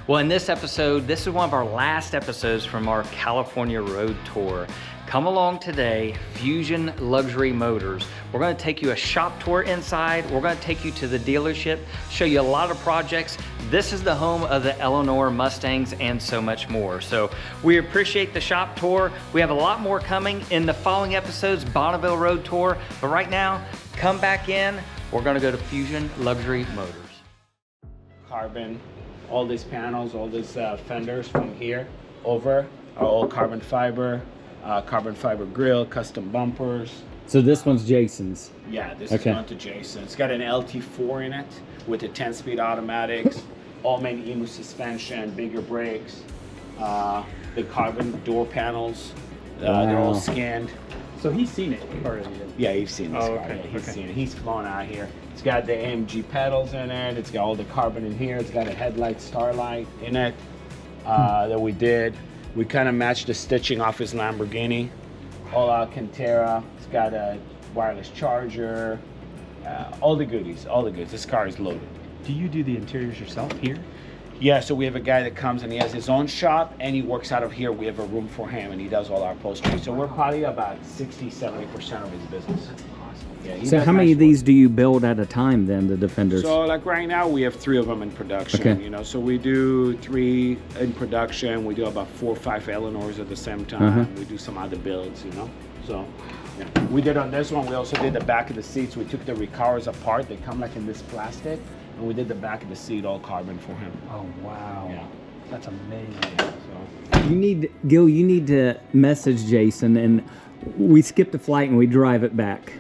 Well, in this episode, this is one of our last episodes from our California road tour. Come along today, Fusion Luxury Motors. We're gonna take you a shop tour inside. We're gonna take you to the dealership, show you a lot of projects. This is the home of the Eleanor Mustangs and so much more. So we appreciate the shop tour. We have a lot more coming in the following episodes, Bonneville Road Tour. But right now, come back in. We're gonna go to Fusion Luxury Motors. Carbon, all these panels, all these fenders from here over are all carbon fiber grill, custom bumpers. So this one's Jason's. Yeah, this is going to Jason. It's got an LT4 in it with a 10-speed automatics, all main EMU suspension, bigger brakes, the carbon door panels, they're all skinned. So he's seen it already. Yeah, you've seen this car. Okay. Yeah, he's seen it. He's flown out here. It's got the AMG pedals in it. It's got all the carbon in here. It's got a headlight, starlight in it that we did. We kind of matched the stitching off his Lamborghini. All Alcantara. It's got a wireless charger. All the goodies, all the goods. This car is loaded. Do you do the interiors yourself here? Yeah, so we have a guy that comes and he has his own shop and he works out of here. We have a room for him and he does all our upholstery. So we're probably about 60-70% of his business. That's awesome. Yeah, So how many of these do you build at a time then, the Defenders? So like right now we have 3 of them in production. Okay. You know, so we do 3 in production. We do about 4 or 5 Eleanors at the same time. We do some other builds, you know. So yeah. We did on this one. We also did the back of the seats. We took the recars apart. They come like in this plastic. And we did the back of the seat all carbon for him. Oh wow. Yeah. That's amazing. So You need to message Jason, and we skip the flight and we drive it back.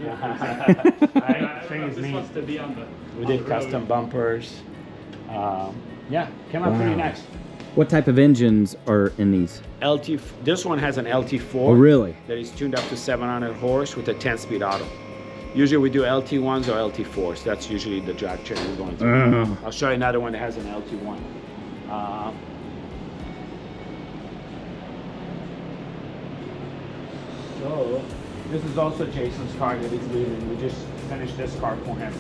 we did custom bumpers. Yeah, came out pretty nice. What type of engines are in these? This one has an LT4. Oh really? That is tuned up to 700 horse with a 10-speed auto. Usually we do LT1s or LT4s. That's usually the drivetrain we're going through. I'll show you another one that has an LT1. So this is also Jason's car that he's leaving. We just finished this car for him.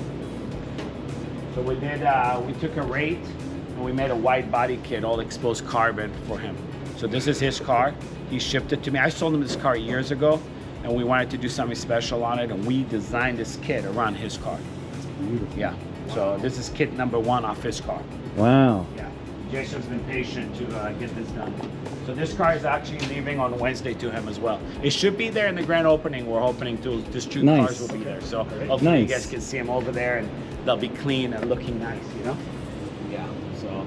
So we did. We took a rate and we made a wide body kit, all exposed carbon for him. So this is his car. He shipped it to me. I sold him this car years ago. And we wanted to do something special on it, and we designed this kit around his car. That's beautiful. Yeah. So this is kit number 1 off his car. Wow. Yeah. Jason's been patient to get this done. So this car is actually leaving on Wednesday to him as well. It should be there in the grand opening. We're hoping to. These 2 cars will be there. So hopefully you guys can see them over there, and they'll be clean and looking nice. You know. Yeah. So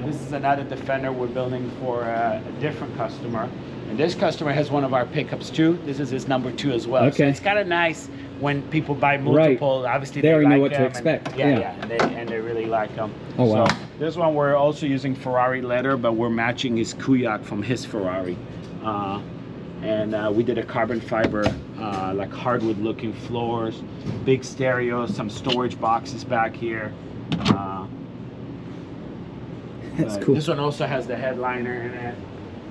this is another Defender we're building for a different customer. And this customer has one of our pickups too. This is his number 2 as well. Okay. So it's kind of nice when people buy multiple. Right. Obviously they already like know what them to expect. and they really like them. Oh wow. So this one we're also using Ferrari leather, but we're matching his Kuyak from his Ferrari. And we did a carbon fiber, like hardwood looking floors, big stereo, some storage boxes back here. That's cool. This one also has the headliner in it.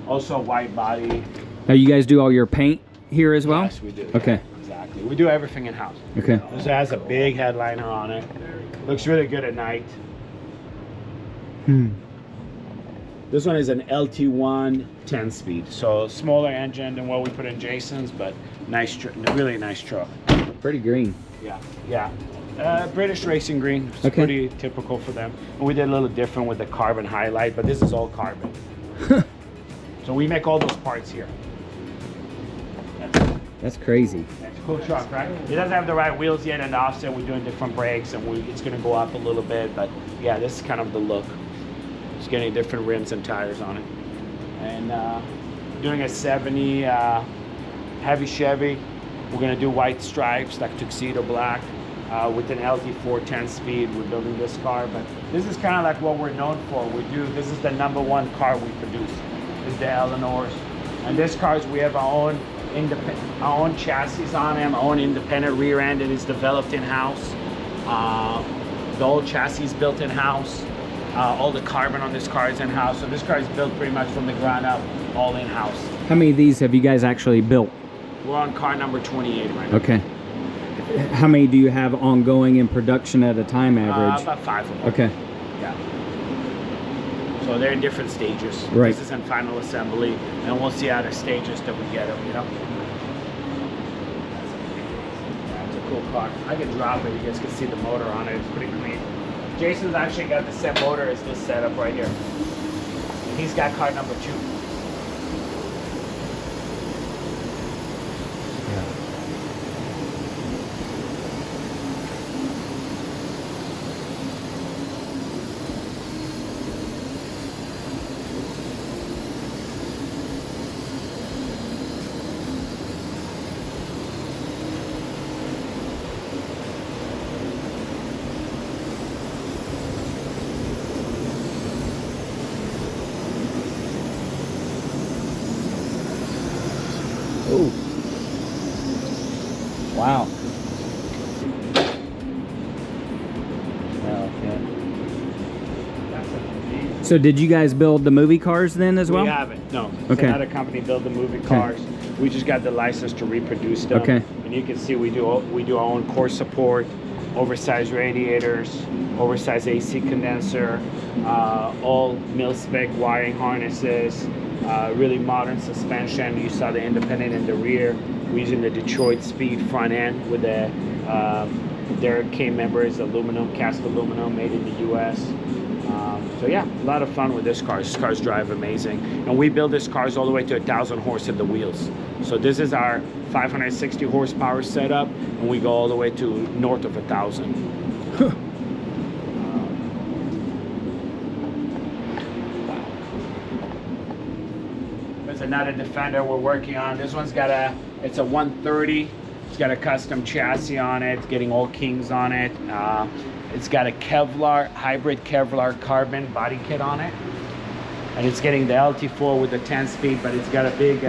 Also wide body. Now you guys do all your paint here as well? Yes, we do. Okay. Yeah, exactly. We do everything in house. Okay. This has a big headliner on it. Looks really good at night. This one is an LT1 10-speed, so smaller engine than what we put in Jason's, but nice, really nice truck. Pretty green. Yeah, yeah. British racing green. It's Okay. pretty typical for them. And we did a little different with the carbon highlight, but this is all carbon. So we make all those parts here. That's crazy. It's a cool truck, right? It doesn't have the right wheels yet, and the offset we're doing different brakes, and it's going to go up a little bit, but yeah, this is kind of the look. Just getting different rims and tires on it. And doing a 70 heavy Chevy. We're going to do white stripes, like tuxedo black, with an LT4 10-speed. We're building this car, but this is kind of like what we're known for. This is the number 1 car we produce, is the Eleanors. And this cars, we have our own chassis on them, our own independent rear end that is developed in-house. The whole chassis is built in-house. All the carbon on this car is in-house. So this car is built pretty much from the ground up, all in-house. How many of these have you guys actually built? We're on car number 28 right now. Okay. How many do you have ongoing in production at a time average? About 5 of them. Okay. Yeah. So they're in different stages. Right. This is in final assembly, and we'll see other stages that we get them, you know. That's a cool car. I can drop it, you guys can see the motor on it, it's pretty clean. Jason's actually got the same motor as this setup right here. And he's got car number 2. Oh. Wow. So did you guys build the movie cars then as well? We haven't, no. It's Okay. another company build the movie cars. We just got the license to reproduce them. Okay. And you can see we do our own core support, oversized radiators, oversized AC condenser, all mil-spec wiring harnesses, really modern suspension. You saw the independent in the rear. We're using the Detroit Speed front end with the their K member is aluminum, cast aluminum, made in the U.S. So yeah, a lot of fun with this car. This cars drive amazing. And we build this cars all the way to 1,000 horse at the wheels. So this is our 560 horsepower setup, and we go all the way to north of 1,000. There's another Defender we're working on. This one's got it's a 130. It's got a custom chassis on it, getting all Kings on it. It's got a Kevlar, hybrid Kevlar carbon body kit on it. And it's getting the LT4 with the 10-speed, but it's got a big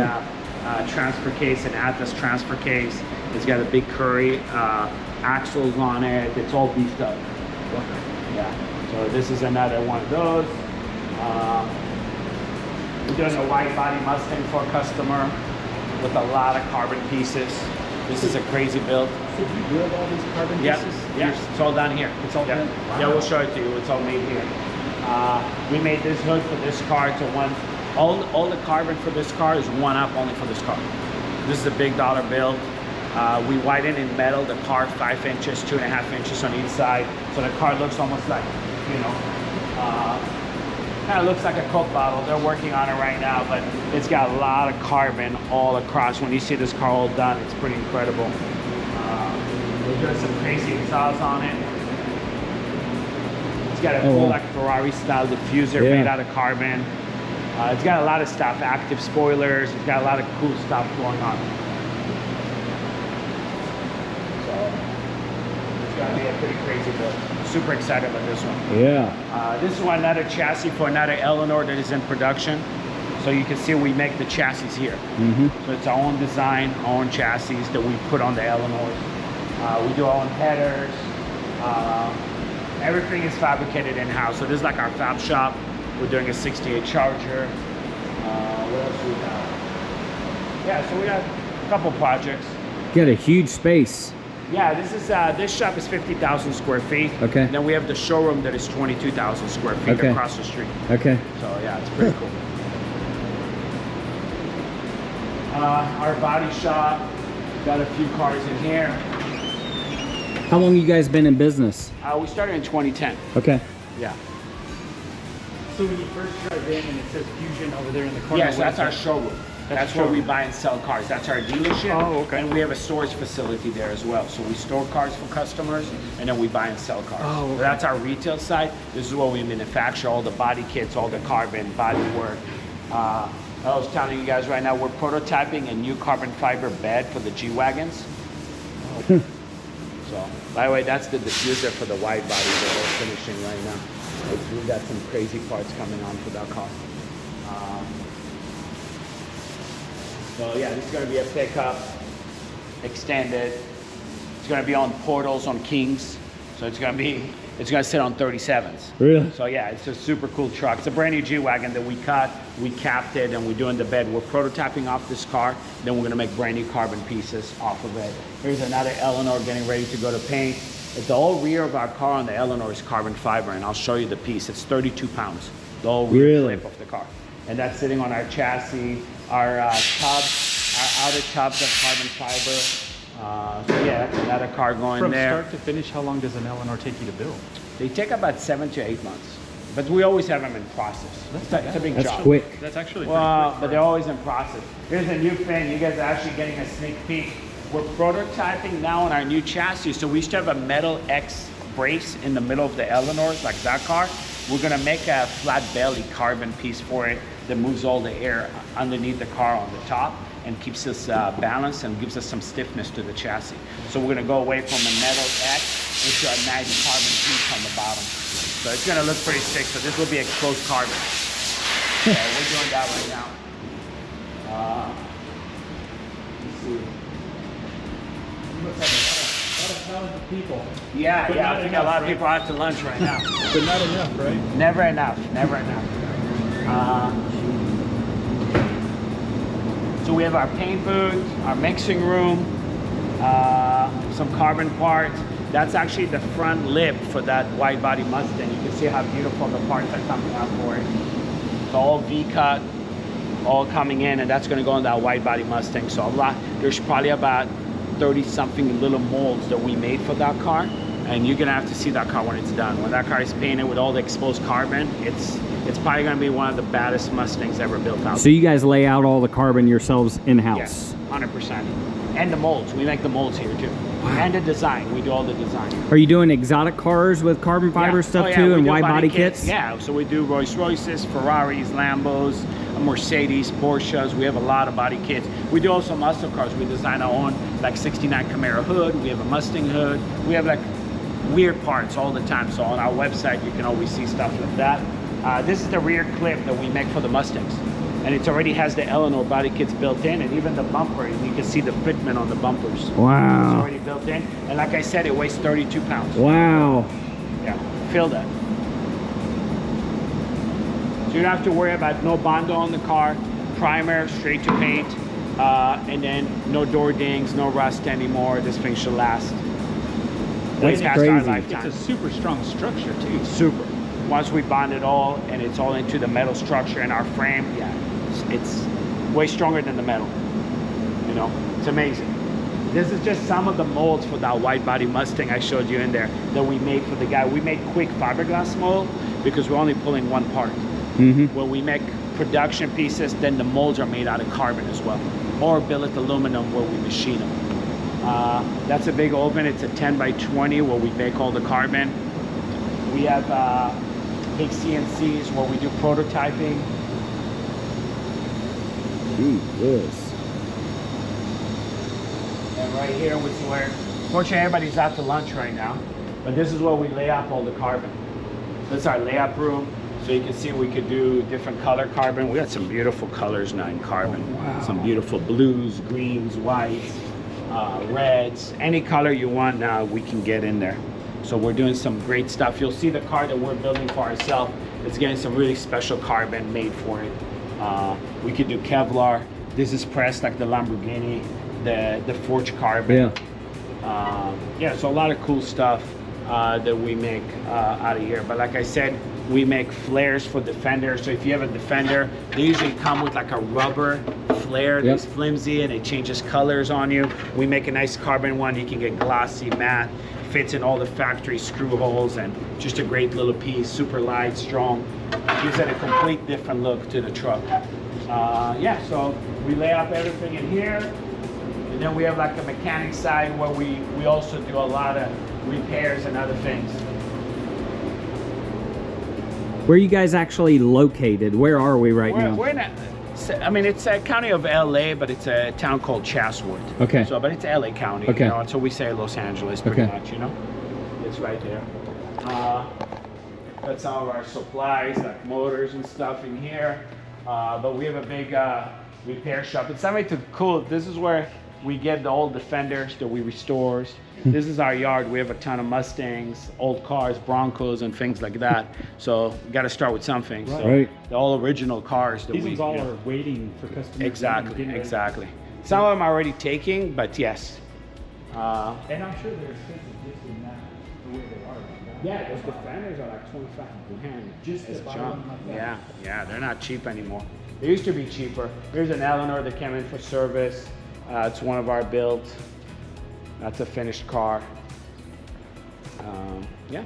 transfer case, an Atlas transfer case. It's got a big Curry axles on it. It's all beefed up. Yeah, so this is another one of those. We're doing a wide body Mustang for a customer with a lot of carbon pieces. This is a crazy build. So you build all these carbon pieces? Yeah, it's all done here. It's all done? Wow. Yeah, we'll show it to you. It's all made here. We made this hood for this car to one. All the carbon for this car is one up only for this car. This is a big dollar build. We widen in metal the car 5 inches, 2.5 inches on each side, so the car looks almost like, you know, kind of looks like a Coke bottle. They're working on it right now, but it's got a lot of carbon all across. When you see this car all done, it's pretty incredible. We're doing some crazy exhausts on it. It's got a full like Ferrari style diffuser made out of carbon. It's got a lot of stuff, active spoilers. It's got a lot of cool stuff going on. So it's gonna be a pretty crazy build. Super excited about this one. Yeah. This is another chassis for another Eleanor that is in production. So you can see we make the chassis here. So it's our own design, our own chassis that we put on the Eleanors. We do our own headers. Everything is fabricated in-house. So this is like our fab shop. We're doing a 68 Charger. What else we got? Yeah, so we got a couple projects. Got a huge space. Yeah, this shop is 50,000 square feet. Okay. And then we have the showroom that is 22,000 square feet across the street. Okay. So yeah, it's pretty cool. Our body shop, got a few cars in here. How long you guys been in business? We started in 2010. Okay. Yeah. So when you first drive in and it says Fusion over there in the corner. Yes, that's our showroom. That's where we buy and sell cars. That's our dealership. Oh, okay. And we have a storage facility there as well. So we store cars for customers, and then we buy and sell cars. Oh, okay. So that's our retail side. This is where we manufacture all the body kits, all the carbon, body work. I was telling you guys right now, we're prototyping a new carbon fiber bed for the G-Wagons. So, by the way, that's the diffuser for the wide body that we're finishing right now. We've got some crazy parts coming on for that car. So yeah, this is going to be a pickup, extended. It's going to be on portals on Kings. So it's going to sit on 37s. Really? So yeah, it's a super cool truck. It's a brand new G-Wagon that we cut, we capped it, and we're doing the bed. We're prototyping off this car, then we're going to make brand new carbon pieces off of it. Here's another Eleanor getting ready to go to paint. The whole rear of our car on the Eleanor is carbon fiber, and I'll show you the piece. It's 32 pounds, the whole rear clip of the car. And that's sitting on our chassis. Our tubs, our outer tubs are carbon fiber. So yeah, that's another car going there. From start to finish, how long does an Eleanor take you to build? They take about 7 to 8 months. But we always have them in process. It's a big That's job. quick. That's actually Well, but they're always in process. Here's a new thing. You guys are actually getting a sneak peek. We're prototyping now on our new chassis. So we used to have a metal X brace in the middle of the Eleanors, like that car. We're gonna make a flat belly carbon piece for it that moves all the air underneath the car on the top and keeps us balanced and gives us some stiffness to the chassis. So we're gonna go away from a metal X into a nice carbon piece on the bottom. So it's gonna look pretty sick. So this will be exposed carbon. So we're doing that right now. Let's see. You must have a lot of talented people. Yeah, But I not think enough, a lot of right? people are out to lunch right now. But not enough, right? Never enough, never enough. So we have our paint booth, our mixing room, some carbon parts. That's actually the front lip for that wide body Mustang. You can see how beautiful the parts are coming out for it. It's all V-cut, all coming in, and that's gonna go on that wide body Mustang. So there's probably about 30 something little molds that we made for that car. And you're gonna have to see that car when it's done. When that car is painted with all the exposed carbon, it's probably gonna be one of the baddest Mustangs ever built out. So you guys lay out all the carbon yourselves in-house? Yes, 100%. And the molds, we make the molds here too. Wow. And the design, we do all the design. Are you doing exotic cars with carbon fiber Yeah. stuff Oh, yeah, too, we and do wide body kits? Yeah, so we do Rolls Royces, Ferraris, Lambos, Mercedes, Porsches. We have a lot of body kits. We do also muscle cars. We design our own, like 69 Camaro hood. We have a Mustang hood. We have like weird parts all the time. So on our website, you can always see stuff like that. This is the rear clip that we make for the Mustangs. And it already has the Eleanor body kits built in, and even the bumper, you can see the fitment on the bumpers. It's Wow. already built in. And like I said, it weighs 32 pounds. Wow. Yeah, feel that. So you don't have to worry about no Bondo on the car, primer, straight to paint, and then no door dings, no rust anymore. This thing should last way That's past our crazy. lifetime. It's a super strong structure too. Super. Once we bond it all and it's all into the metal structure and our frame, yeah, it's way stronger than the metal. You know, it's amazing. This is just some of the molds for that wide body Mustang I showed you in there that we made for the guy. We made quick fiberglass mold because we're only pulling one part. Mm-hmm. When we make production pieces, then the molds are made out of carbon as well, or billet aluminum where we machine them. That's a big oven. It's a 10 by 20 where we make all the carbon. We have big CNCs where we do prototyping. Yes. And right here, which is where, fortunately, everybody's out to lunch right now, but this is where we lay up all the carbon. That's our layup room. So you can see we could do different color carbon. We got some beautiful colors now in carbon. Wow. Some beautiful blues, greens, whites, reds. Any color you want now, we can get in there. So we're doing some great stuff. You'll see the car that we're building for ourselves. It's getting some really special carbon made for it. We could do Kevlar. This is pressed like the Lamborghini, the forged carbon. Yeah, so a lot of cool stuff that we make out of here. But like I said, we make flares for Defenders. So if you have a Defender, they usually come with like a rubber flare that's flimsy and it changes colors on you. We make a nice carbon one. You can get glossy, matte, fits in all the factory screw holes, and just a great little piece, super light, strong. Gives it a complete different look to the truck. Yeah, so we lay up everything in here. And then we have like a mechanic side where we also do a lot of repairs and other things. Where are you guys actually located? Where are we right now? We're in it's a county of LA, but it's a town called Chatsworth. Okay. So, but it's LA County, Okay. you know, and so we say Los Angeles pretty Okay. much, you know. It's right there. That's some of our supplies, like motors and stuff in here. But we have a big repair shop. It's something too cool. This is where we get the old Defenders that we restore. This is our yard. We have a ton of Mustangs, old cars, Broncos, and things like that. So we got to start with something. So Right. the all original cars that These all are waiting for customers. Exactly, getting ready. exactly. Some of them are already taking, but yes. And I'm sure they're expensive just in that. Yeah, those Defenders are like 25 grand. Just as to buy junk. one like that. Yeah, yeah, they're not cheap anymore. They used to be cheaper. Here's an Eleanor that came in for service. It's one of our builds. That's a finished car. Yeah,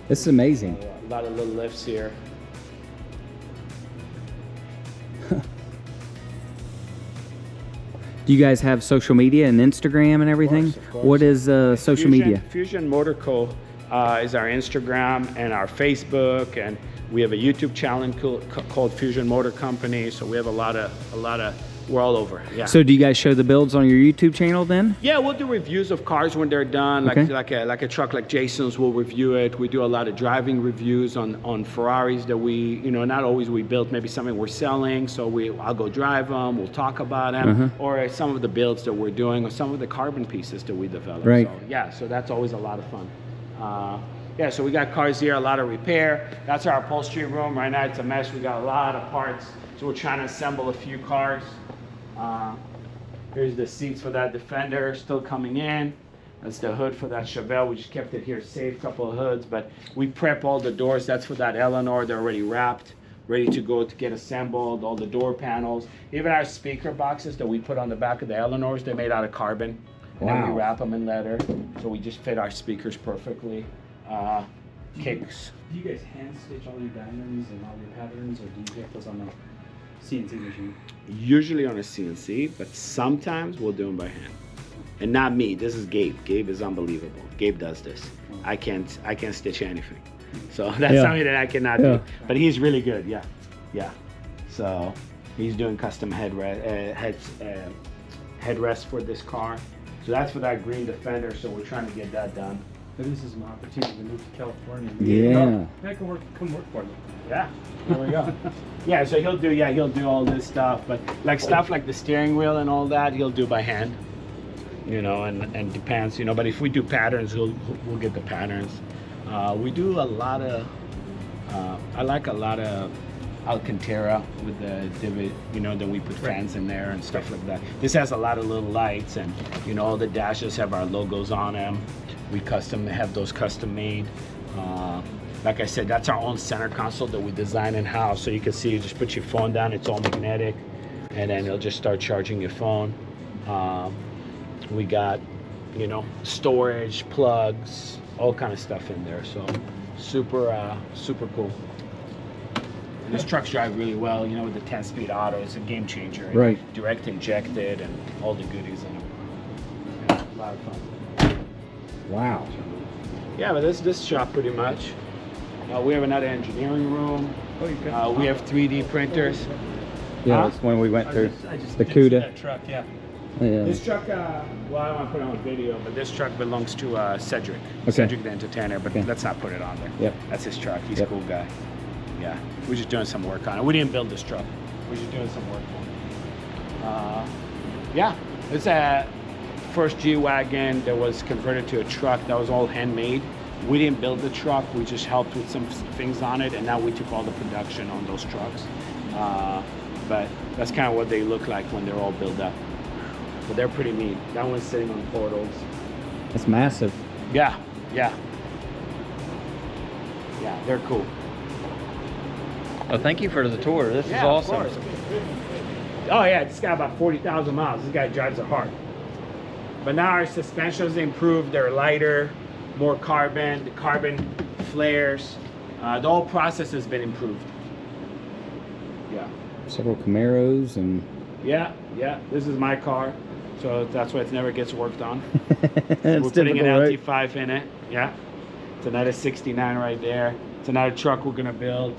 This is amazing. a lot of little lifts here. Do you guys have social media and Instagram and everything? Of course. What is social media? Fusion Motor Co. Is our Instagram and our Facebook, and we have a YouTube channel called Fusion Motor Company. So we have a lot of we're all over. Yeah. So do you guys show the builds on your YouTube channel then? Yeah, we'll do reviews of cars when they're done, Okay. like a truck like Jason's. We'll review it. We do a lot of driving reviews on Ferraris that we, not always we build. Maybe something we're selling, so I'll go drive them. We'll talk about them, or some of the builds that we're doing, or some of the carbon pieces that we develop. Right. So, yeah, so that's always a lot of fun. Yeah, so we got cars here, a lot of repair. That's our upholstery room. Right now it's a mess. We got a lot of parts, so we're trying to assemble a few cars. Here's the seats for that Defender still coming in. That's the hood for that Chevelle. We just kept it here safe, couple of hoods, but we prep all the doors. That's for that Eleanor. They're already wrapped, ready to go to get assembled. All the door panels, even our speaker boxes that we put on the back of the Eleanors, they're made out of carbon. And then we Wow. wrap them in leather, so we just fit our speakers perfectly. Kicks. Do you guys hand stitch all your diamonds and all your patterns, or do you get those on the CNC machine? Usually on a CNC, but sometimes we'll do them by hand. And not me. This is Gabe. Gabe is unbelievable. Gabe does this. I can't stitch anything. So that's Yeah. something that I cannot Yeah. do. But he's really good. Yeah, yeah. So he's doing custom headrests for this car. So that's for that green Defender. So we're trying to get that done. Maybe this is an opportunity to move to California. Yeah. I can come work for you. Yeah, there we go. Yeah, so he'll do all this stuff, but stuff like the steering wheel and all that, he'll do by hand. And depends, but if we do patterns, we'll get the patterns. We do a lot of, I like a lot of Alcantara with the divot, then we put fans in there and stuff like that. This has a lot of little lights, and all the dashes have our logos on them. We have those custom made. Like I said, that's our own center console that we design in-house. So you can see, you just put your phone down, it's all magnetic, and then it'll just start charging your phone. We got, storage, plugs, all kind of stuff in there. So super cool. And this trucks drive really well, with the 10-speed auto. It's a game changer. Right. Direct injected and all the goodies in it. Yeah, a lot of fun. Wow. Yeah, but this shop pretty much. We have another engineering room. Oh, you got We have 3D printers. Yeah, Huh? that's when we went through I just the did see CUDA. that truck, yeah. Yeah. This truck, well, I don't want to put it on video, but this truck belongs to Cedric. Okay. Cedric the entertainer, but Okay. let's not put it on there. Yep. That's his truck. He's Yep. a cool guy. Yeah, we're just doing some work on it. We didn't build this truck. We're just doing some work on it. Yeah, it's a first G-Wagon that was converted to a truck. That was all handmade. We didn't build the truck. We just helped with some things on it, and now we took all the production on those trucks. But that's kind of what they look like when they're all built up. But they're pretty neat. That one's sitting on portals. That's massive. Yeah, yeah. Yeah, they're cool. Well, thank you for the tour. This is Yeah, awesome. of course. Oh yeah, it's got about 40,000 miles. This guy drives it hard. But now our suspensions improved. They're lighter, more carbon. The carbon flares. The whole process has been improved. Yeah. Several Camaros and Yeah, yeah. This is my car, so that's why it never gets worked on. it's We're putting an typical, right? LT5 in it. Yeah. It's another 69 right there. It's another truck we're gonna build.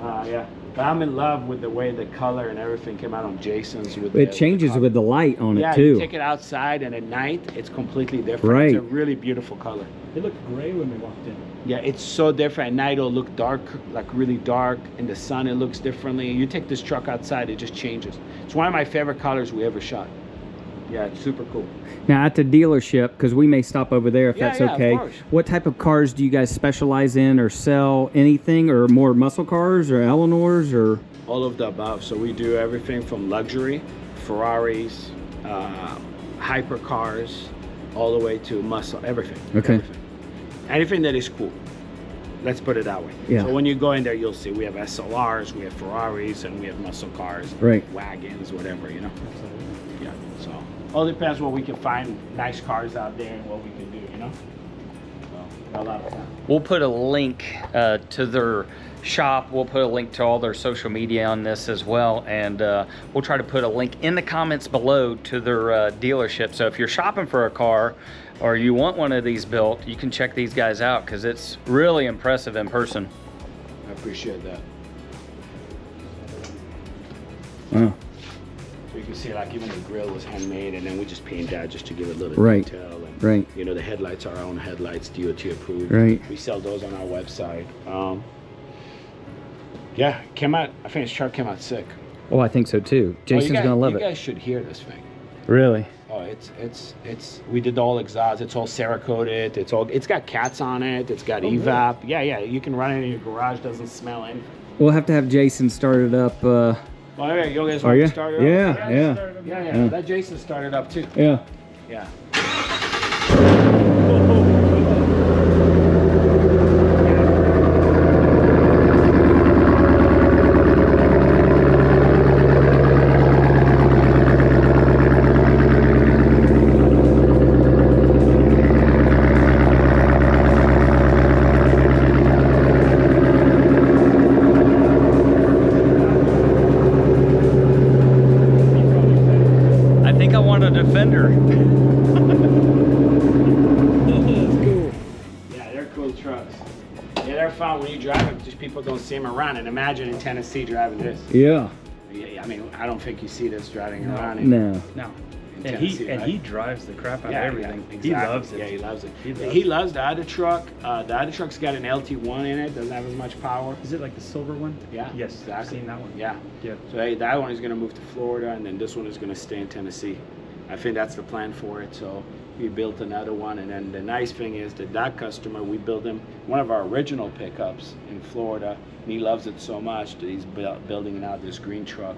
Yeah. But I'm in love with the way the color and everything came out on Jason's. It changes with the light on yeah, it too. you take it outside and at night it's completely different. Right. It's a really beautiful color. It looked gray when we walked in. Yeah, it's so different. At night it'll look dark, like really dark. In the sun it looks differently. You take this truck outside, it just changes. It's one of my favorite colors we ever shot. Yeah, it's super cool. Now at the dealership, because we may stop over there if Yeah, that's yeah, of okay. course. What type of cars do you guys specialize in or sell? Anything, or more muscle cars or Eleanors or? All of the above. So we do everything from luxury, Ferraris, hypercars, all the way to muscle, everything. Okay. Everything. anything that is cool. Let's put it that way. Yeah. So when you go in there, you'll see we have SLRs, we have Ferraris, and we have muscle cars, Right. wagons, whatever, you know. Yeah. So all depends what we can find nice cars out there and what we can do, you know. So a lot of fun. We'll put a link to their shop. We'll put a link to all their social media on this as well, and we'll try to put a link in the comments below to their dealership. So if you're shopping for a car or you want one of these built, you can check these guys out because it's really impressive in person. I appreciate that. Wow. So you can see, like, even the grill was handmade, and then we just paint that just to give it a little Right. detail. And, Right. you know, the headlights are our own headlights, DOT approved. Right. We sell those on our website. Yeah, came out. I think this truck came out sick. Oh, I think so too. Jason's gonna love You it. guys should hear this thing. Really? Oh, it's. We did all exhaust. It's all Cerakoted. It's got cats on it. It's got evap. Yeah, yeah. You can run it in your garage. Doesn't smell anything. We'll have to have Jason start it up. Well, yeah, you guys Are want you? to start it Yeah, up? yeah. Yeah. Let Jason start it up too. Yeah. Yeah. I think I want a Defender. Yeah, they're cool trucks. Yeah, they're fun when you drive them. Just people don't see them around. And imagine in Tennessee driving this. Yeah. Yeah, I mean, I don't think you see this driving around No. No. in And Tennessee, right? he drives the crap out Yeah, of everything. yeah, He exactly. loves it. Yeah, he loves it. He He loves loves the other truck. The other truck's got an LT1 in it. Doesn't have as much power. Is it like the silver one? Yeah. Yes, I've exactly. seen that one. Yeah. Yeah. So hey, that one is going to move to Florida, and then this one is going to stay in Tennessee. I think that's the plan for it. So we built another one, and then the nice thing is that customer, we built him one of our original pickups in Florida, and he loves it so much that he's building out this green truck,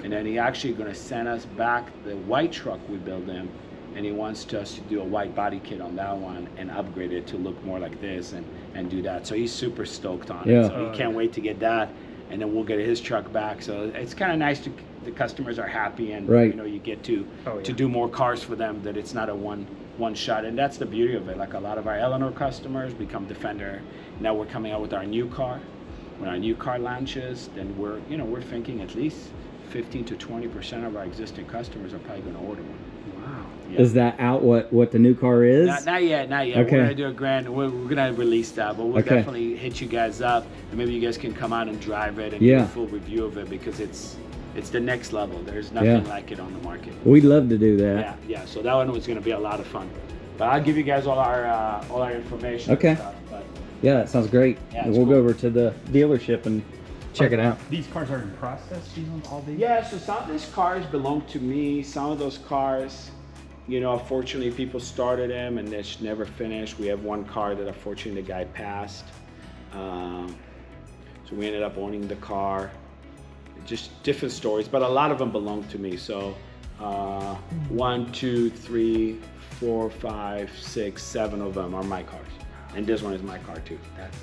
and then he actually going to send us back the white truck we built him, and he wants us to do a white body kit on that one and upgrade it to look more like this and do that. So he's super stoked on Yeah. it. So he can't wait to get that, and then we'll get his truck back. So it's kind of nice to the customers are happy, and Right. you know, you get to Oh, to yeah. do more cars for them, that it's not a one shot. And that's the beauty of it. Like a lot of our Eleanor customers become Defender. Now we're coming out with our new car. When our new car launches, then we're thinking at least 15 to 20% of our existing customers are probably going to order one. Wow. Yeah. Is that out what the new car is? Not yet. Okay. We're gonna do a grand. We're gonna release that, but we'll Okay. definitely hit you guys up, and maybe you guys can come out and drive it and do Yeah. a full review of it, because it's the next level. There's nothing Yeah. like it on the market. We'd love to do that. Yeah. So that one was gonna be a lot of fun. But I'll give you guys all our information. Okay. And stuff, but Yeah, that sounds great. Yeah, And it's we'll go cool. over to the dealership and check it out. These cars are in process, these ones, all these? yeah, so some of these cars belong to me. Some of those cars, unfortunately, people started them and they never finished. We have one car that unfortunately the guy passed. So we ended up owning the car. Just different stories, but a lot of them belong to me. So 1, 2, 3, 4, 5, 6, 7 of them are my cars. And this one is my car too. That's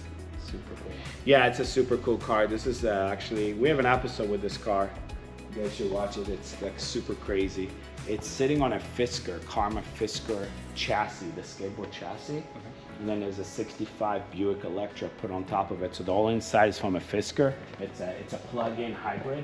super cool. Yeah, it's a super cool car. This is actually, we have an episode with this car. You guys should watch it. It's like super crazy. It's sitting on a Fisker, Karma Fisker chassis, the skateboard chassis. And then there's a 65 Buick Electra put on top of it. So the whole inside is from a Fisker. It's a plug-in hybrid.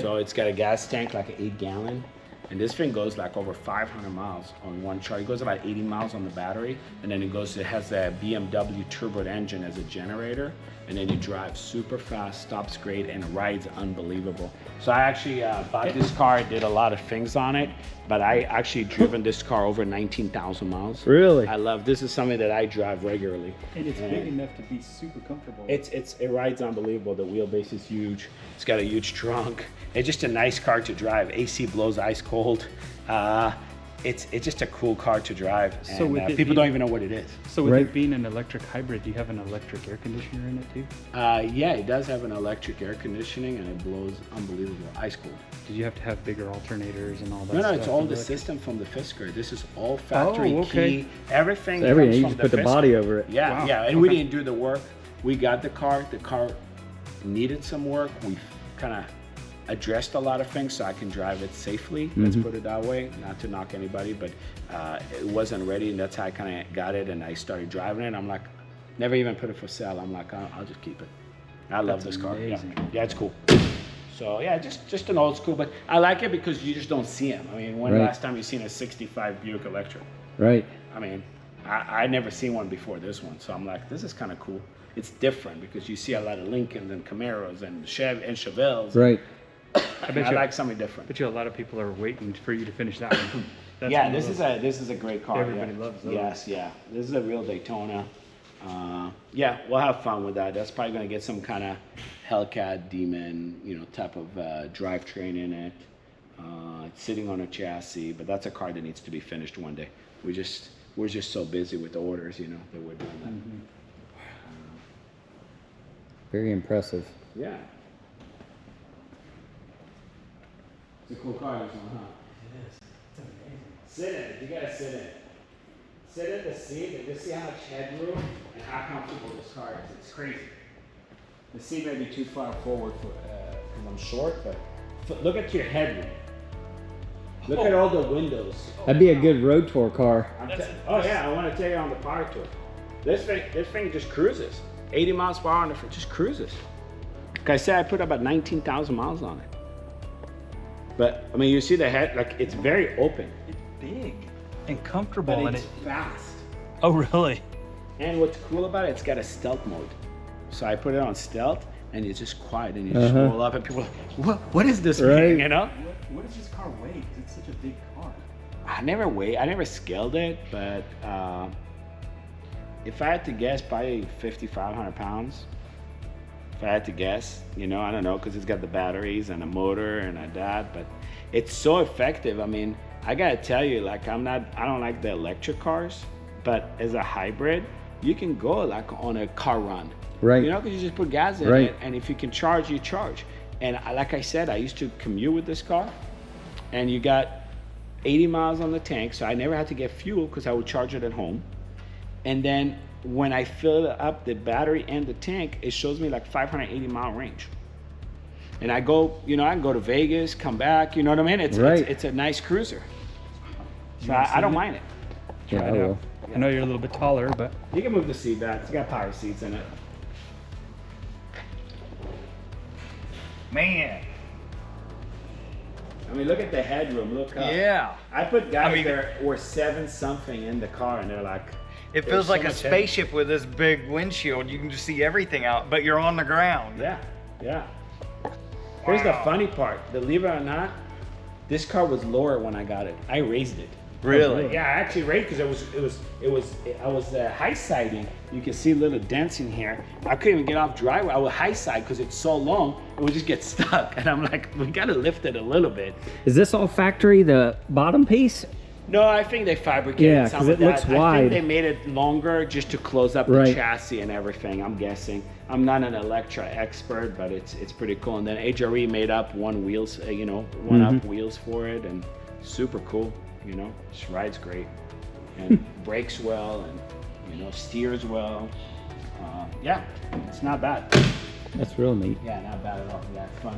So it's got a gas tank, like an 8-gallon. And this thing goes like over 500 miles on one charge. It goes about 80 miles on the battery. And then it has a BMW turbo engine as a generator. And then you drive super fast, stops great, and rides unbelievable. So I actually bought this car, did a lot of things on it, but I actually driven this car over 19,000 miles. Really? I love, this is something that I drive regularly. And it's big enough to be super comfortable. It rides unbelievable. The wheelbase is huge. It's got a huge trunk. It's just a nice car to drive. AC blows ice cold. it's just a cool car to drive, So and with it people being- don't even know what it is. So with Right. it being an electric hybrid, do you have an electric air conditioner in it too? Yeah, it does have an electric air conditioning, and it blows unbelievable, ice cold. Did you have to have bigger alternators and all that No, stuff? it's all in the electric? system from the Fisker. This is all factory okay. key. Everything. So everything, comes you from just put the Fisker. body over it. Yeah, Wow, yeah, and we okay. didn't do the work. We got the car. The car needed some work. We kind of addressed a lot of things so I can drive it safely. Let's put it that way. Not to knock anybody, but it wasn't ready, and that's how I kind of got it. And I started driving it. I'm like, never even put it for sale. I'm like, I'll just keep it. I love this car. Yeah. amazing. Yeah, it's cool. So yeah, just an old school, but I like it because you just don't see them. I mean, when Right. last time you seen a '65 Buick Electra? Right. I mean, I never seen one before this one, so I'm like, this is kind of cool. It's different because you see a lot of Lincolns and Camaros and Chevelles. Right. I bet I you, like something different. bet you a lot of people are waiting for you to finish that one. That's Yeah, one of those- this is a great car. Everybody yeah. loves those. Yes, yeah. This is a real Daytona. Yeah, we'll have fun with that. That's probably gonna get some kind of Hellcat Demon, type of drivetrain in it. It's sitting on a chassis, but that's a car that needs to be finished one day. We're just so busy with the orders, that we're doing that. Very impressive. Yeah. It's a cool car, this one, huh? It is. It's amazing. Sit in it. You gotta sit in it. Sit in the seat and just see how much headroom and how comfortable this car is. It's crazy. The seat may be too far forward for because I'm short, but look at your headroom. Look at all the windows. That'd be a good road tour car. Oh yeah, I want to take you on the power tour. This thing just cruises. 80 miles per hour, and it just cruises. Like I said, I put about 19,000 miles on it. But I mean, you see the head, like it's very open, It's big and comfortable, but and it's it. fast. Oh, really? And what's cool about it, it's got a stealth mode. So I put it on stealth, and it's just quiet, and you just roll up, and people are like, what is this Right. thing, What does this car weigh? 'Cause it's such a big car. I never scaled it, but if I had to guess, probably 5,500 pounds. If I had to guess, I don't know, because it's got the batteries and a motor and that, but it's so effective. I mean, I gotta tell you, like, I don't like the electric cars, but as a hybrid, you can go like on a car run. Right. Because you just put gas in Right. it, and if you can charge, you charge. And like I said, I used to commute with this car, and you got 80 miles on the tank, so I never had to get fuel because I would charge it at home. And then when I fill up the battery and the tank, it shows me like 580 mile range. And I go, I can go to Vegas, come back, you know what I mean? It's Right. it's a nice cruiser. So wanna I sit don't in it? mind it. Yeah, I I know. will. I know you're a little bit taller, but You can move the seat back. It's got power seats in it. Man. I mean, look at the headroom. Look up. Yeah. I put guys I mean- there who were 7-something in the car, and they're like, It there's feels so like a much headroom. spaceship with this big windshield. You can just see everything out, but you're on the ground. Yeah, yeah. Here's the Wow. funny part. Believe it or not, this car was lower when I got it. I raised it. Really? Yeah, I actually raised because I was high siding. You can see little dents in here. I couldn't even get off driveway. I was high side because it's so long, it would just get stuck. And I'm like, we gotta lift it a little bit. Is this all factory, the bottom piece? No, I think they fabricated Yeah, some 'cause of it looks that. I wide. think they made it longer just to close up the Right. chassis and everything, I'm guessing. I'm not an Electra expert, but it's pretty cool. And then HRE made up one up wheels for it, and super cool, Just rides great. And brakes well, and, steers well. Yeah, it's not bad. That's real neat. Yeah, not bad at all. Yeah, it's fun.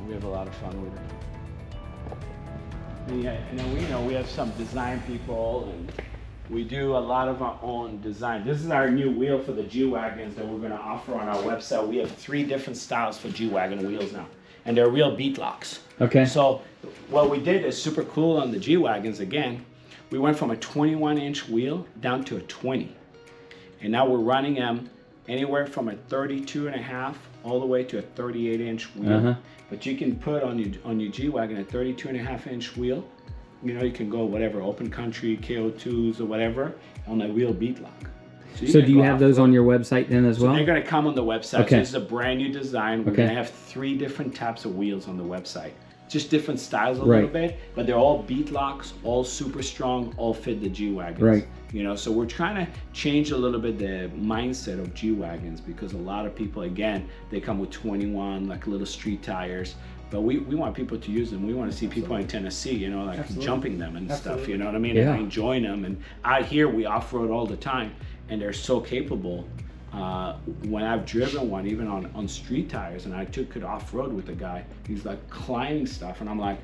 We have a lot of fun with it. Yeah, we have some design people, and we do a lot of our own design. This is our new wheel for the G-Wagons that we're going to offer on our website. We have 3 different styles for G-Wagon wheels now, and they're real beat locks. Okay. So what we did is super cool on the G-Wagons again. We went from a 21-inch wheel down to a 20. And now we're running them anywhere from a 32.5 all the way to a 38-inch wheel. But you can put on your G-Wagon a 32.5-inch wheel. You can go whatever, open country, KO2s or whatever, on a wheel beat lock. So do you have those on your website then as well? They're going to come on the website. Okay. So this is a brand new design. We're Okay. going to have 3 different types of wheels on the website. just different styles a little bit, but they're all beat locks, all super strong, all fit the G-Wagons. Right. You know, so we're trying to change a little bit the mindset of G-Wagons, because a lot of people, again, they come with 21 like little street tires, but we want people to use them. We want to see people in Tennessee, you know, like jumping them and stuff, you know what I mean? Yeah. And enjoying them. And out here we off-road all the time, and they're so capable. When I've driven one, even on street tires, and I took it off-road with a guy, he's like climbing stuff, and I'm like,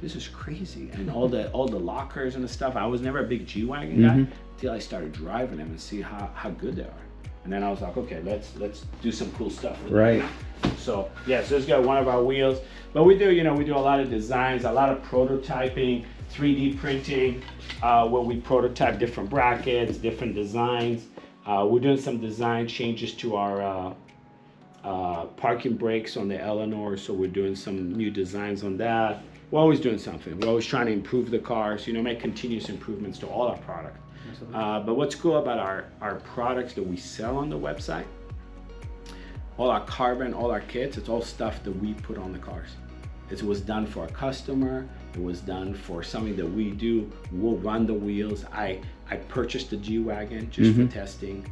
this is crazy. And all the lockers and the stuff, I was never a big G-Wagon guy until I started driving them and see how good they are. And then I was like, okay, let's do some cool stuff with Right. them. So yeah, so it's got one of our wheels, but we do a lot of designs, a lot of prototyping, 3D printing, where we prototype different brackets, different designs. We're doing some design changes to our parking brakes on the Eleanor, so we're doing some new designs on that. We're always doing something. We're always trying to improve the cars, you know, make continuous improvements to all our product. But what's cool about our products that we sell on the website, all our carbon, all our kits, it's all stuff that we put on the cars. It was done for a customer. It was done for something that we do. We'll run the wheels. I purchased the G-Wagon just for testing.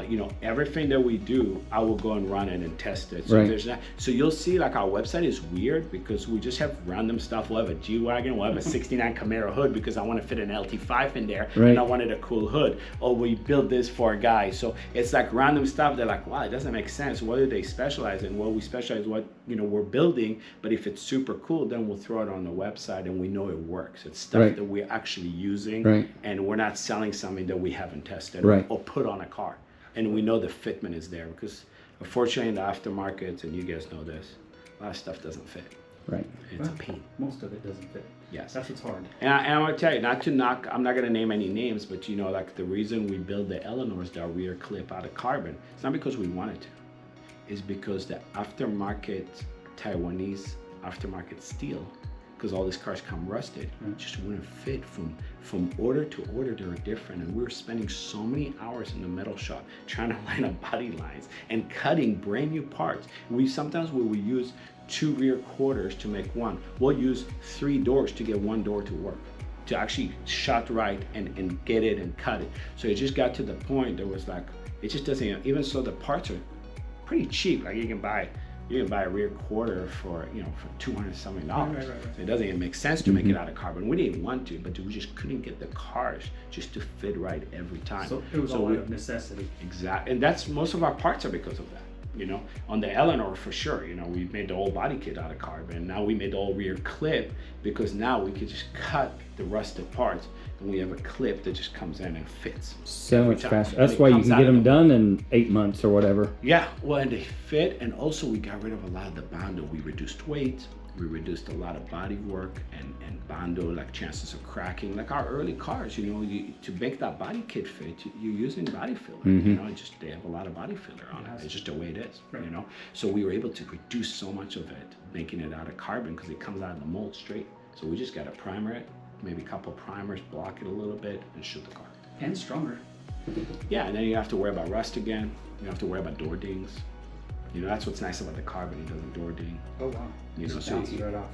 You know, everything that we do, I will go and run it and test it. So there's that. So you'll see like our website is weird because we just have random stuff. We'll have a G-Wagon, we'll have a 69 Camaro hood because I want to fit an LT5 in there and I wanted a cool hood. Or we built this for a guy. So it's like random stuff. They're like, wow, it doesn't make sense. What do they specialize in? Well, we specialize what, you know, we're building, but if it's super cool, then we'll throw it on the website and we know it works. It's stuff that we're actually using and we're not selling something that we haven't tested or put on a car. And we know the fitment is there because unfortunately in the aftermarket, and you guys know this, a lot of stuff doesn't fit. Right. It's a pain. Most of it doesn't fit. Yes. That's what's hard. And I want to tell you, not to knock, I'm not going to name any names, but you know, like the reason we build the Eleanors, the rear clip out of carbon, it's not because we wanted to. It's because the aftermarket Taiwanese aftermarket steel, because all these cars come rusted, just wouldn't fit from order to order. They were different, and we were spending so many hours in the metal shop trying to line up body lines and cutting brand new parts. Sometimes we use 2 rear quarters to make one. We'll use 3 doors to get 1 door to work, to actually shut right and get it and cut it. So it just got to the point that was like, it just doesn't, even so the parts are pretty cheap. Like you can buy a rear quarter for, you know, for $200 something. Right. So it doesn't even make sense to make it out of carbon. We didn't want to, but we just couldn't get the cars just to fit right every time. So it was all out of necessity. Exactly, and that's most of our parts are because of that. You know, on the Eleanor for sure, you know, we made the whole body kit out of carbon. Now we made the whole rear clip because now we could just cut the rusted parts and we have a clip that just comes in and fits. So much faster. That's why you can get them done in 8 months or whatever. Yeah, well, and they fit, and also we got rid of a lot of the bondo. We reduced weight, we reduced a lot of body work and bondo, like chances of cracking. Like our early cars, you know, to make that body kit fit, you're using body filler. You know, they have a lot of body filler on it. It's just the way it is, you know. So we were able to reduce so much of it, making it out of carbon because it comes out of the mold straight. So we just got to primer it, maybe a couple primers, block it a little bit, and shoot the car. And stronger. Yeah, and then you have to worry about rust again. You don't have to worry about door dings. You know, that's what's nice about the carbon. It doesn't door ding. Oh wow. You know, Just so bounces right off.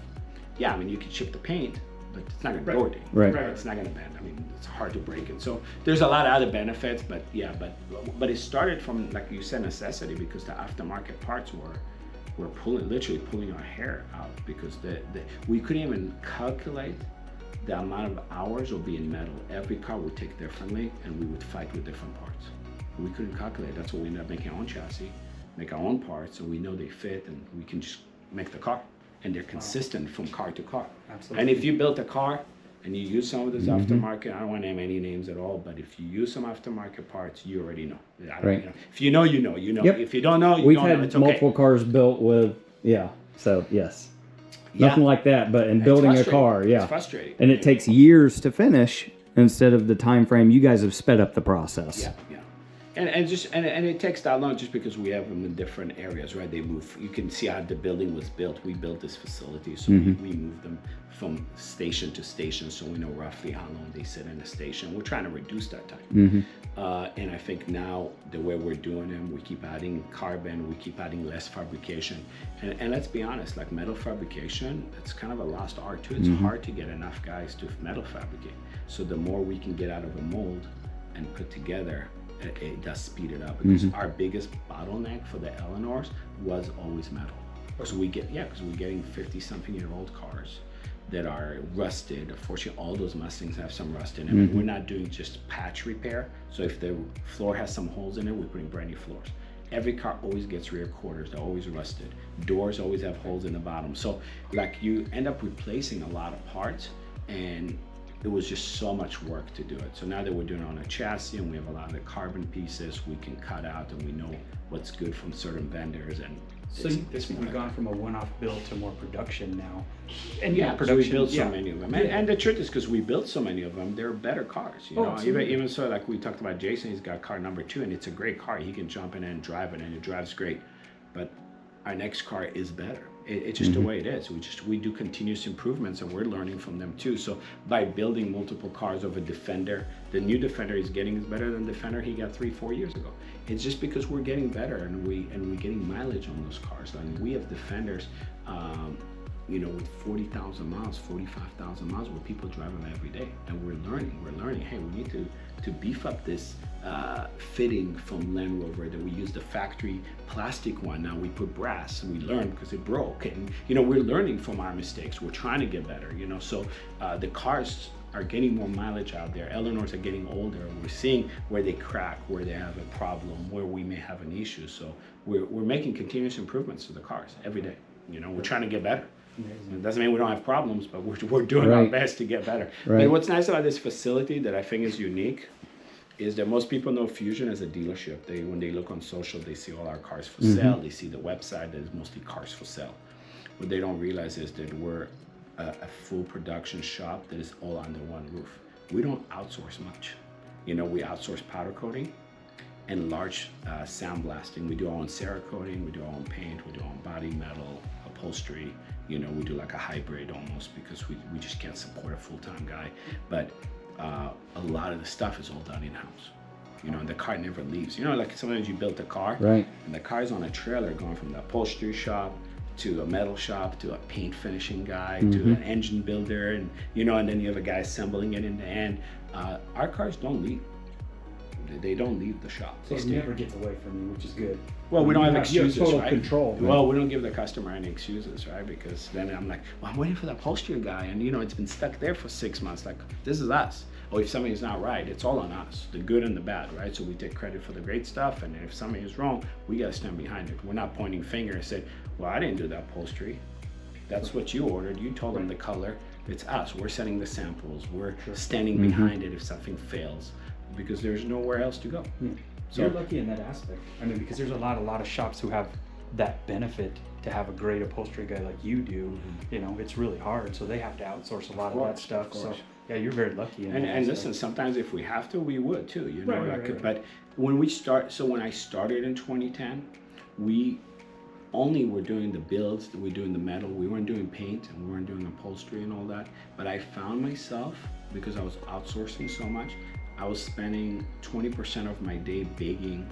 yeah, I mean, you can chip the paint, but it's not gonna door ding. Right. It's not gonna bend. I mean, it's hard to break it. So there's a lot of other benefits, but yeah, but it started from, like you said, necessity, because the aftermarket parts were literally pulling our hair out because we couldn't even calculate the amount of hours will be in metal. Every car would take differently, and we would fight with different parts. We couldn't calculate. That's why we ended up making our own chassis, make our own parts, so we know they fit, and we can just make the car. And they're consistent from car to car. Absolutely. And if you built a car and you use some of this aftermarket, I don't want to name any names at all, but if you use some aftermarket parts, you already know. Right. You know. If you know, you know. You know. Yep. If you don't know, you We've don't know. had It's okay. multiple cars built with, so yes. Nothing like that, but in building a frustrating. car, It's frustrating. And it takes years to finish instead of the time frame. You guys have sped up the process. Yeah. And it takes that long just because we have them in different areas, right? They move. You can see how the building was built. We built this facility, so we move them from station to station, so we know roughly how long they sit in a station. We're trying to reduce that time. And I think now the way we're doing them, we keep adding carbon, we keep adding less fabrication. And let's be honest, like metal fabrication, it's kind of a lost art too. It's hard to get enough guys to metal fabricate. So the more we can get out of a mold and put together, it does speed it up, because our biggest bottleneck for the Eleanors was always metal. So because we're getting 50-something-year-old cars that are rusted. Unfortunately, all those Mustangs have some rust in them. We're not doing just patch repair. So if the floor has some holes in it, we're putting brand new floors. Every car always gets rear quarters, they're always rusted. Doors always have holes in the bottom. So like you end up replacing a lot of parts, and it was just so much work to do it. So now that we're doing it on a chassis and we have a lot of the carbon pieces we can cut out, and we know what's good from certain vendors. And so we've gone from a one-off build to more production now. And yeah, because we built so many of them. And the truth is, because we built so many of them, they're better cars. You know, even so, like we talked about Jason, he's got car number 2, and it's a great car. He can jump in and drive it, and it drives great. But our next car is better. It's just the way it is. We do continuous improvements, and we're learning from them too. So by building multiple cars of a Defender, the new Defender he's getting is better than the Defender he got 3-4 years ago. It's just because we're getting better, and we're getting mileage on those cars. And we have Defenders, you know, with 40,000 miles, 45,000 miles, where people drive them every day. And we're learning, hey, we need to beef up this fitting from Land Rover that we use the factory plastic one. Now we put brass, and we learned because it broke. And, you know, we're learning from our mistakes. We're trying to get better, you know. So the cars are getting more mileage out there. Eleanors are getting older, and we're seeing where they crack, where they have a problem, where we may have an issue. So we're making continuous improvements to the cars every day. You know, we're trying to get better. It doesn't mean we don't have problems, but we're doing our best to get better. But what's nice about this facility that I think is unique is that most people know Fusion as a dealership. When they look on social, they see all our cars for sale. They see the website that is mostly cars for sale. What they don't realize is that we're a full production shop that is all under one roof. We don't outsource much. You know, we outsource powder coating and large sandblasting. We do our own Cerakoting, we do our own paint, we do our own body metal, upholstery. You know, we do like a hybrid almost, because we just can't support a full-time guy. But a lot of the stuff is all done in-house. You know, and the car never leaves. You know, like sometimes you built a car, and the car's on a trailer going from the upholstery shop to a metal shop to a paint finishing guy to an engine builder, and you know, and then you have a guy assembling it in the end. Our cars don't leave. They don't leave the shop. So it never gets away from you, which is good. Well, we don't have excuses, total right? control. Well, we don't give the customer any excuses, right? Because then I'm like, well, I'm waiting for the upholstery guy, and you know, it's been stuck there for 6 months. Like, this is us. Or if something's not right, it's all on us, the good and the bad, right? So we take credit for the great stuff, and if something is wrong, we gotta stand behind it. We're not pointing fingers and say, well, I didn't do the upholstery. That's what you ordered. You told them the color. It's us. We're sending the samples. We're standing behind it if something fails, because there's nowhere else to go. So you're lucky in that aspect. I mean, because there's a lot of shops who have that benefit to have a great upholstery guy like you do. You know, it's really hard, so they have to outsource a lot of that stuff. So yeah, you're very lucky. And listen, sometimes if we have to, we would too. You know, but when we start, so when I started in 2010, we only were doing the builds, we were doing the metal, we weren't doing paint, and we weren't doing upholstery and all that. But I found myself, because I was outsourcing so much, I was spending 20% of my day begging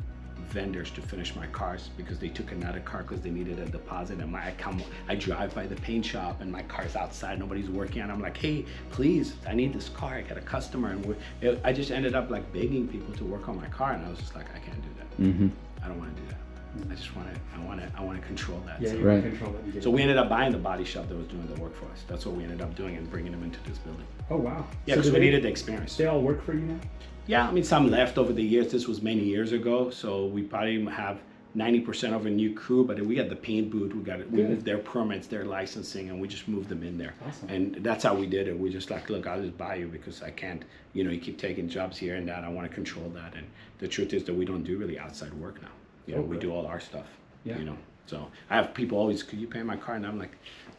vendors to finish my cars, because they took another car because they needed a deposit, and I drive by the paint shop and my car's outside, nobody's working, and I'm like, hey, please, I need this car, I got a customer. And I just ended up like begging people to work on my car, and I was just like, I can't do that. I don't want to do that. I want to control that. Yeah, you control that. So we ended up buying the body shop that was doing the work for us. That's what we ended up doing, and bringing them into this building. Oh wow! Yeah, because we needed the experience. They all work for you now? Yeah, I mean, some left over the years. This was many years ago, so we probably have 90% of a new crew. But we got the paint booth. We moved their permits, their licensing, and we just moved them in there. Awesome. And that's how we did it. We just like, look, I'll just buy you because I can't. You know, you keep taking jobs here and that. I want to control that. And the truth is that we don't do really outside work now. You know, we do all our stuff. Yeah. You know, so I have people always, could you pay my car? And I'm like,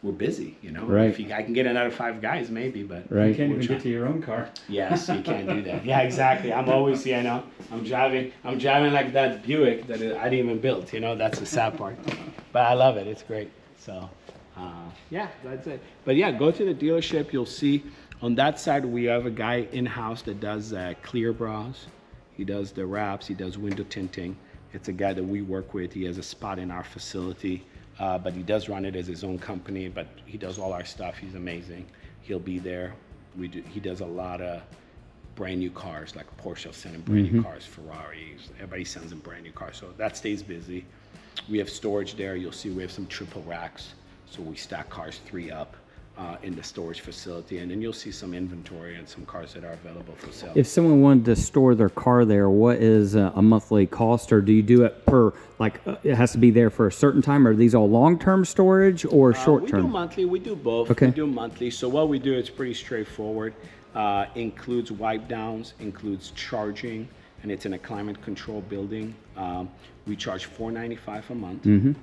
we're busy, you know. Right. If I can get another 5 guys, maybe, but Right. You can't we're even trying- get to your own car. Yes, you can't do that. Yeah, exactly. I'm always, you know, I'm driving like that Buick that I didn't even build, you know, that's the sad part. But I love it, it's great. So, yeah, that's it. But yeah, go to the dealership, you'll see on that side we have a guy in-house that does clear bras. He does the wraps, he does window tinting. It's a guy that we work with. He has a spot in our facility, but he does run it as his own company, but he does all our stuff. He's amazing. He'll be there. He does a lot of brand new cars, like Porsche sending brand new cars, Ferraris, everybody sends them brand new cars. So that stays busy. We have storage there. You'll see we have some triple racks. So we stack cars 3 up in the storage facility, and then you'll see some inventory and some cars that are available for sale. If someone wanted to store their car there, what is a monthly cost, or do you do it per, like, it has to be there for a certain time? Are these all long-term storage or We do short-term? monthly, we do both. Okay. We do monthly. So what we do is pretty straightforward. Includes wipe downs, includes charging, and it's in a climate control building. We charge $4.95 a month.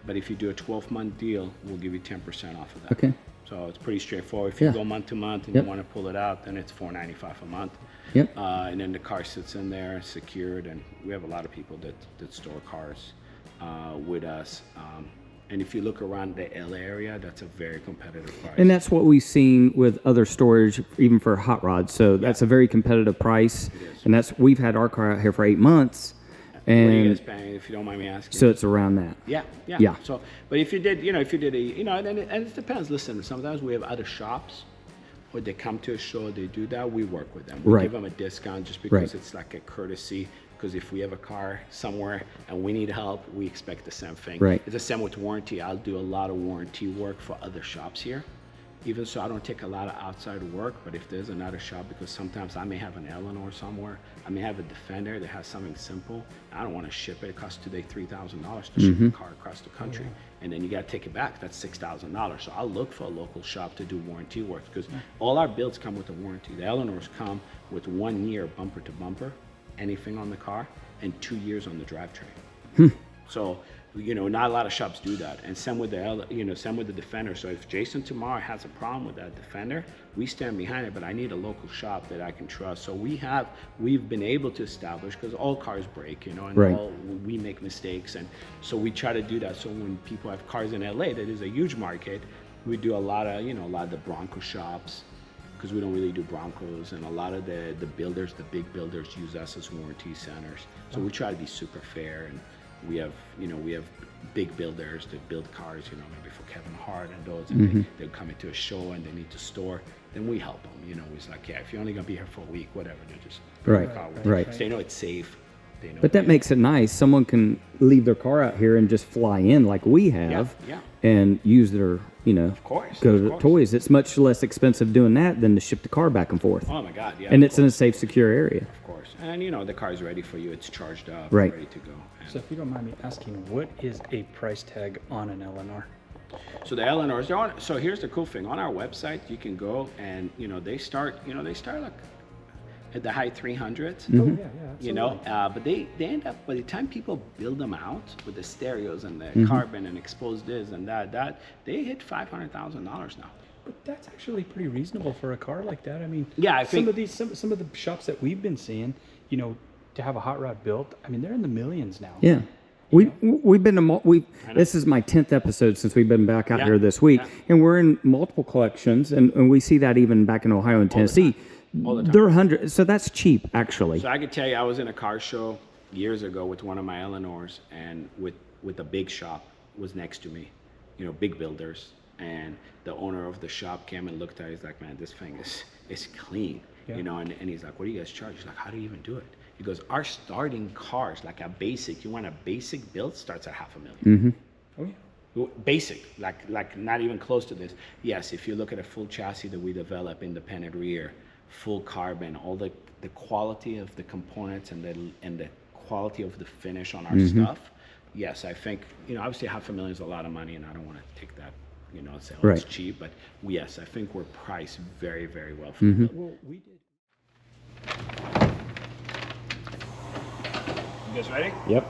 But if you do a 12-month deal, we'll give you 10% off of that. Okay. So it's pretty straightforward. If you Yeah. go month to month and Yep. you want to pull it out, then it's $4.95 a month. Yep. And then the car sits in there secured, and we have a lot of people that store cars with us. And if you look around the LA area, that's a very competitive price. And that's what we've seen with other storage, even for hot rods. So that's a very competitive price. is. And we've had our car out here for 8 months. What are you And guys paying, if you don't mind me asking? so it's around that. Yeah. Yeah. So, but if you did and it depends. Listen, sometimes we have other shops where they come to a show, they do that, we work with them. We Right. give them a discount just because Right. it's like a courtesy. Because if we have a car somewhere and we need help, we expect the same thing. Right. It's the same with warranty. I'll do a lot of warranty work for other shops here. Even so, I don't take a lot of outside work, but if there's another shop, because sometimes I may have an Eleanor somewhere, I may have a Defender that has something simple, I don't want to ship it. It costs today $3,000 to ship a car across the country. And then you got to take it back, that's $6,000. So I'll look for a local shop to do warranty work, because all our builds come with a warranty. The Eleanors come with 1 year bumper to bumper, anything on the car, and 2 years on the drivetrain. So, not a lot of shops do that. And same with the Defender. So if Jason tomorrow has a problem with that Defender, we stand behind it, but I need a local shop that I can trust. So we've been able to establish, because all cars break, and Right. we make mistakes. And so we try to do that. So when people have cars in LA, that is a huge market, we do a lot of the Bronco shops, because we don't really do Broncos, and a lot of the builders, the big builders, use us as warranty centers. So we try to be super fair, and we have big builders that build cars, maybe for Kevin Hart and those, and they'll come into a show and they need to store, then we help them. It's like, yeah, if you're only gonna be here for a week, whatever, they just bring the car with you. Right. So they know it's safe. They know. But that makes it nice. Someone can leave their car out here and just fly in like we have, yeah. and use their, course, go of to course. toys. It's much less expensive doing that than to ship the car back and forth. Oh my God, yeah. And of it's in a course, safe, secure area. of course. And the car's ready for you. It's charged up, Right. ready to go. And So if you don't mind me asking, what is a price tag on an Eleanor? so the Eleanors, they're on. So here's the cool thing: on our website, you can go and they start like at the high 300s. Oh, yeah, absolutely. But they end up, by the time people build them out with the stereos and the carbon and exposed this and that, they hit $500,000 now. But that's actually pretty reasonable for a car like that. I mean, Yeah, I think- some of the shops that we've been seeing, to have a hot rod built, I mean, they're in the millions now. Yeah. We've been to this is my 10th episode since we've been back out Yeah, here this week, yeah. and we're in multiple collections, and we see that even back in Ohio and Tennessee. All the time. They're hundreds, so that's cheap actually. So I could tell you, I was in a car show years ago with one of my Eleanors, and with a big shop was next to me, big builders, and the owner of the shop came and looked at it. He's like, man, this thing is clean, Yeah. and he's like, what do you guys charge? He's like, how do you even do it? He goes, our starting cars, like you want a basic build, starts at $500,000. Oh, yeah. Basic, like not even close to this. Yes, if you look at a full chassis that we develop, independent rear, full carbon, all the quality of the components and the quality of the finish on our stuff. Yes, I think obviously $500,000 is a lot of money, and I don't want to take that and say, oh, it's Right. cheap. But yes, I think we're priced very, very well for the build. Well, we did. You guys ready? Yep.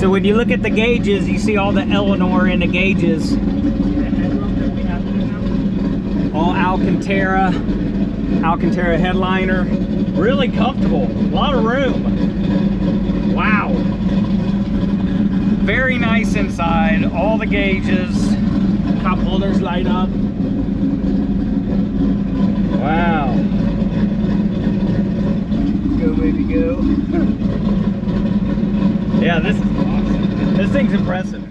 So when you look at the gauges, you see all the Eleanor in the gauges. All Alcantara headliner. Really comfortable, a lot of room. Wow. Very nice inside, all the gauges. Cup holders light up. Wow. Go, baby, go. Yeah, this is awesome. This thing's impressive.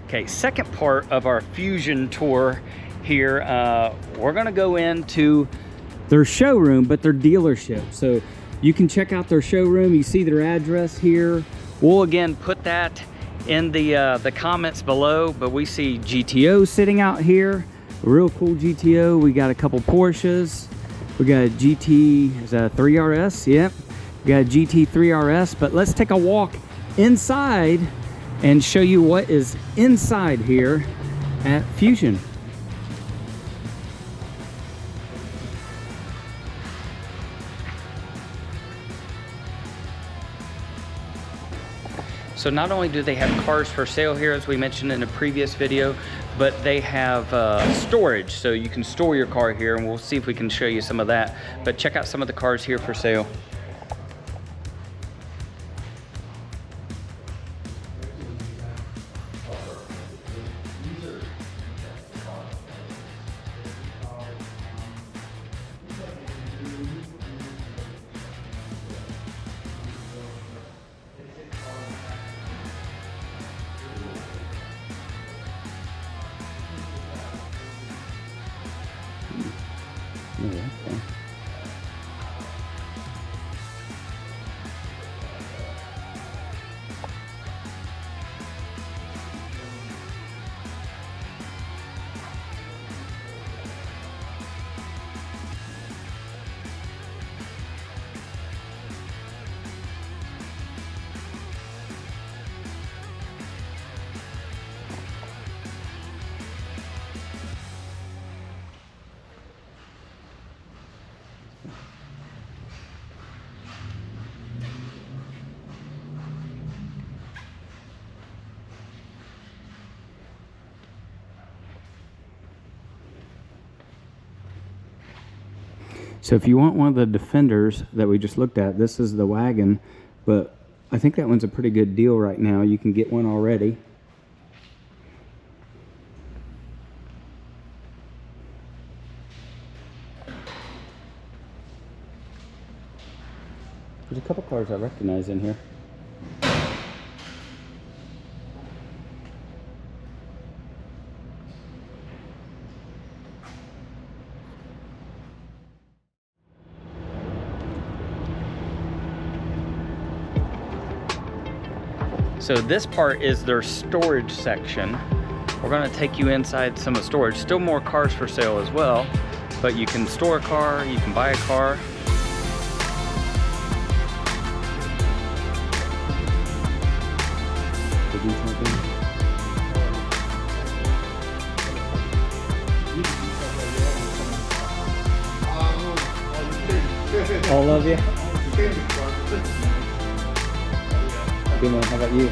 Okay, second part of our Fusion tour here. We're gonna go into their showroom, but their dealership. So you can check out their showroom. You see their address here. We'll again put that in the comments below, but we see GTO sitting out here. A real cool GTO. We got a couple Porsches. We got a GT, is that a 3RS? Yep. We got a GT 3RS, but let's take a walk inside and show you what is inside here at Fusion. So not only do they have cars for sale here, as we mentioned in a previous video, but they have storage. So you can store your car here, and we'll see if we can show you some of that. But check out some of the cars here for sale. So if you want one of the Defenders that we just looked at, this is the wagon, but I think that one's a pretty good deal right now. You can get one already. There's a couple cars I recognize in here. So this part is their storage section. We're gonna take you inside some of the storage. Still more cars for sale as well, but you can store a car, you can buy a car. All of you? Good man, how about you?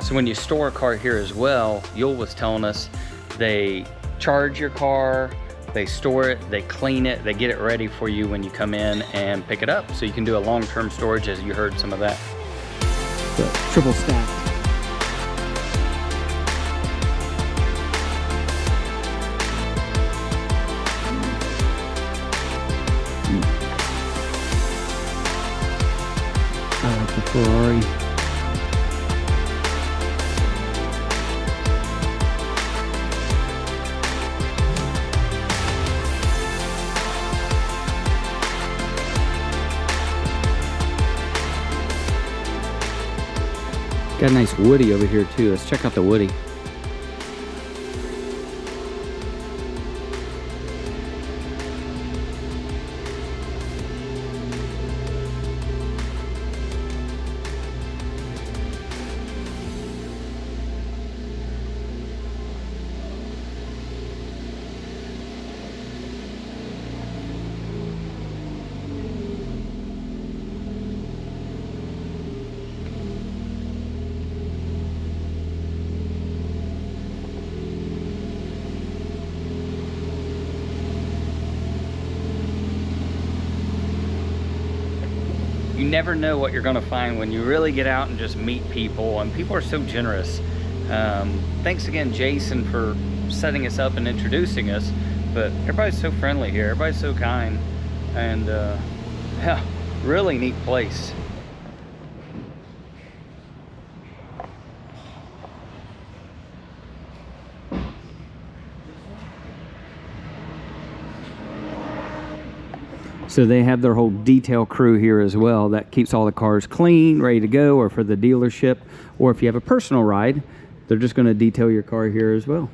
So when you store a car here as well, Yul was telling us they charge your car, they store it, they clean it, they get it ready for you when you come in and pick it up. So you can do a long-term storage, as you heard some of that. The triple stack. I like the Ferrari. Got a nice Woody over here too. Let's check out the Woody. never know what you're gonna find when you really get out and just meet people, and people are so generous. Thanks again, Jason, for setting us up and introducing us, but everybody's so friendly here, everybody's so kind, and yeah, really neat place. So they have their whole detail crew here as well that keeps all the cars clean, ready to go, or for the dealership, or if you have a personal ride, they're just going to detail your car here as well.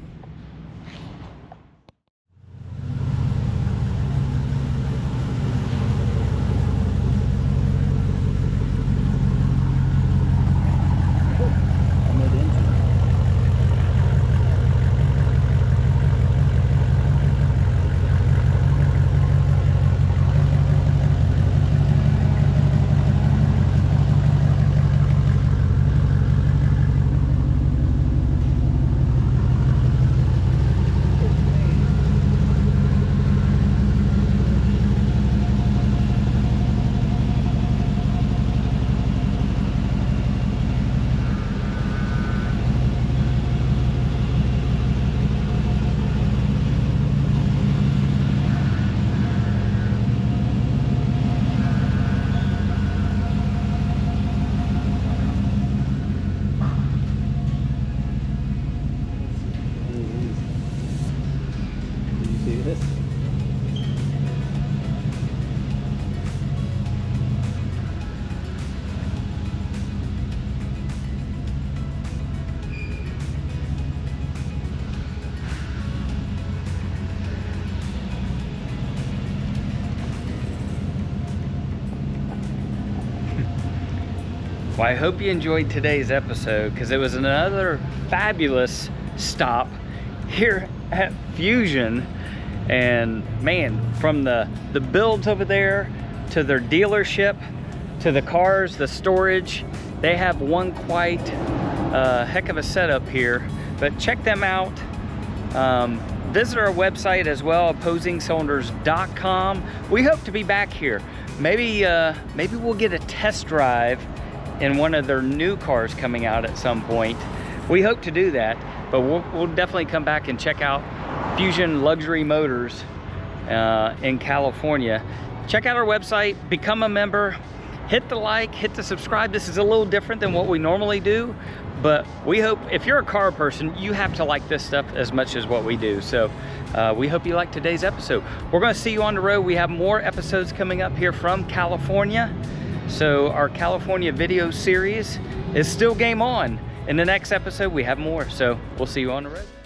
Well, I hope you enjoyed today's episode, because it was another fabulous stop here at Fusion. And man, from the builds over there to their dealership to the cars, the storage, they have one quite heck of a setup here. But check them out. Visit our website as well, opposingcylinders.com. We hope to be back here. Maybe we'll get a test drive in one of their new cars coming out at some point. We hope to do that, but we'll definitely come back and check out Fusion Luxury Motors in California. Check out our website, become a member, hit the like, hit the subscribe. This is a little different than what we normally do, but we hope, if you're a car person, you have to like this stuff as much as what we do. So we hope you liked today's episode. We're gonna see you on the road. We have more episodes coming up here from California. So our California video series is still game on. In the next episode, we have more. So we'll see you on the road.